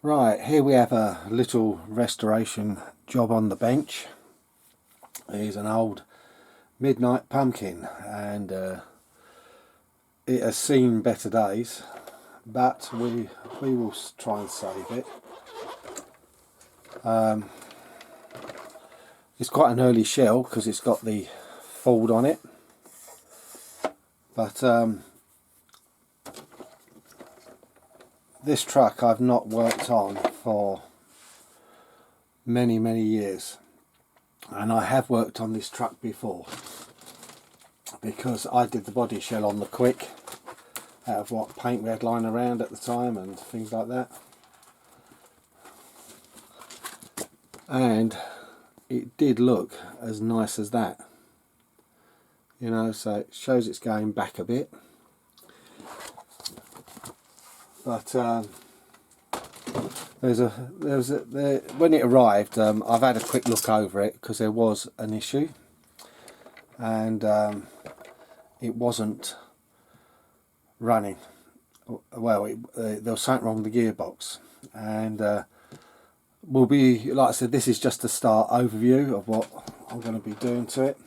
Right, here we have a little restoration job on the bench. Here's an old Midnight Pumpkin, and it has seen better days, but we will try and save it. It's quite an early shell because it's got the fold on it, but this truck I've not worked on for many years, and I have worked on this truck before because I did the body shell on the quick out of what paint we had lying around at the time and things like that, and it did look as nice as that, you know. So it shows it's going back a bit, but when it arrived, I've had a quick look over it because there was an issue, and it wasn't running well. There was something wrong with the gearbox, and will be, like I said, this is just a start overview of what I'm going to be doing to it.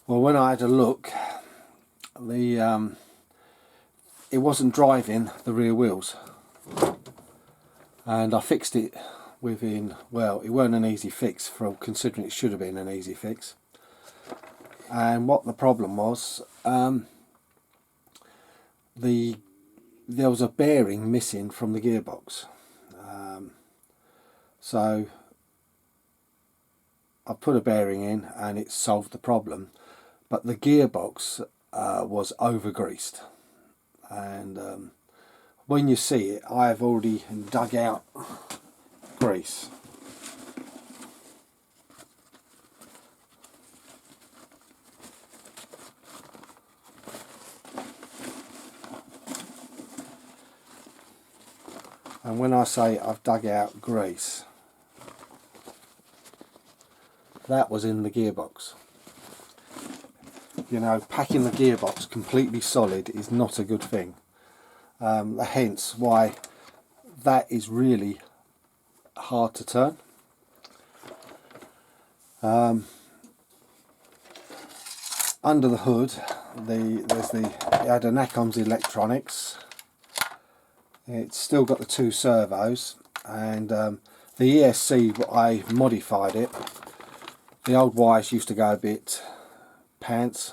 Well, when I had a look, it wasn't driving the rear wheels, and I fixed it within, well, it weren't an easy fix for considering it should have been an easy fix. And what the problem was, there was a bearing missing from the gearbox. So I put a bearing in and it solved the problem, but the gearbox was over greased, and when you see it, I have already dug out grease. And when I say I've dug out grease, that was in the gearbox. You know, packing the gearbox completely solid is not a good thing. Hence why that is really hard to turn. Under the hood, it had a Nacon's electronics. It's still got the two servos, and the ESC, I modified it. The old wires used to go a bit pants,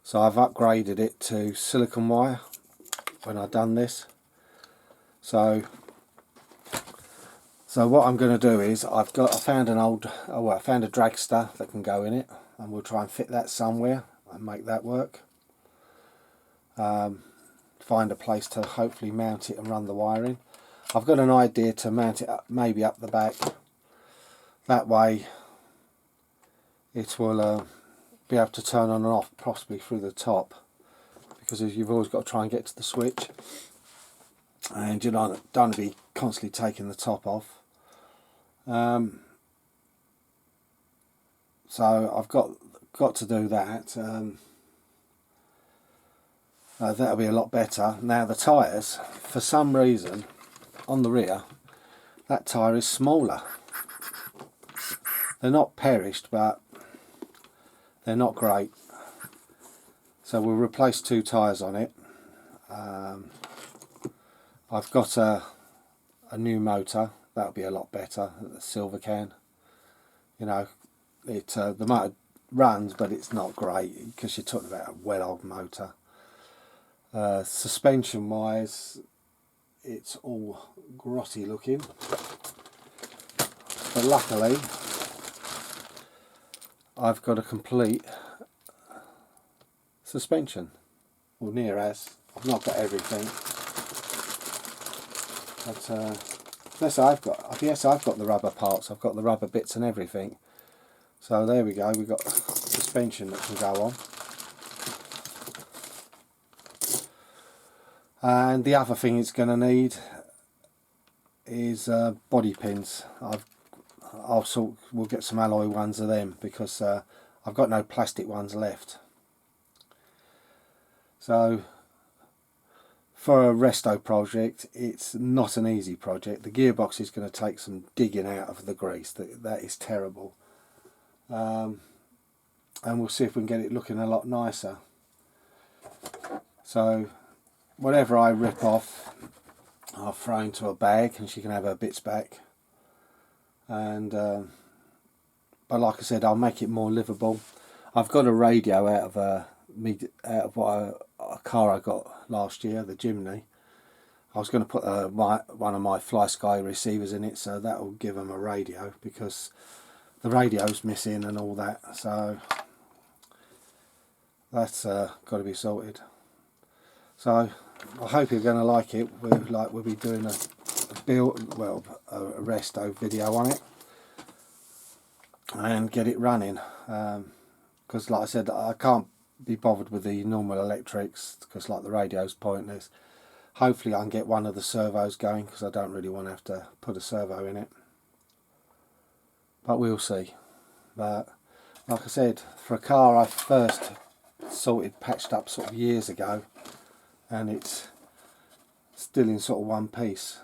so I've upgraded it to silicone wire when I've done this. So what I'm going to do is I found a dragster that can go in it, and we'll try and fit that somewhere and make that work. Find a place to hopefully mount it and run the wiring. I've got an idea to mount it up, maybe up the back. That way it will be able to turn on and off, possibly through the top, because you've always got to try and get to the switch, and you don't want to be constantly taking the top off. So I've got to do that. That'll be a lot better. Now the tyres, for some reason, on the rear, that tyre is smaller. They're not perished, but they're not great. So we'll replace two tyres on it. I've got a new motor. That'll be a lot better. The silver can. You know, the motor runs, but it's not great because you're talking about a well-old motor. Suspension wise, it's all grotty looking, but luckily I've got a complete suspension, or near as. I've not got everything, but yes, I've got the rubber parts. I've got the rubber bits and everything. So there we go. We've got suspension that can go on. And the other thing it's going to need is body pins. We'll get some alloy ones of them, because I've got no plastic ones left. So for a resto project, it's not an easy project. The gearbox is going to take some digging out of the grease. That is terrible. And we'll see if we can get it looking a lot nicer. So whatever I rip off, I'll throw into a bag and she can have her bits back. And but like I said, I'll make it more livable. I've got a radio out of a car I got last year, the Jimny. I was going to put one of my Fly Sky receivers in it, so that will give them a radio, because the radio's missing and all that. So that's got to be sorted. So I hope you're going to like it. We'll be doing a resto video on it and get it running. Because like I said, I can't be bothered with the normal electrics, because like the radio's pointless. Hopefully I can get one of the servos going, because I don't really want to have to put a servo in it. But we'll see. But like I said, for a car I first patched up sort of years ago, and it's still in sort of one piece.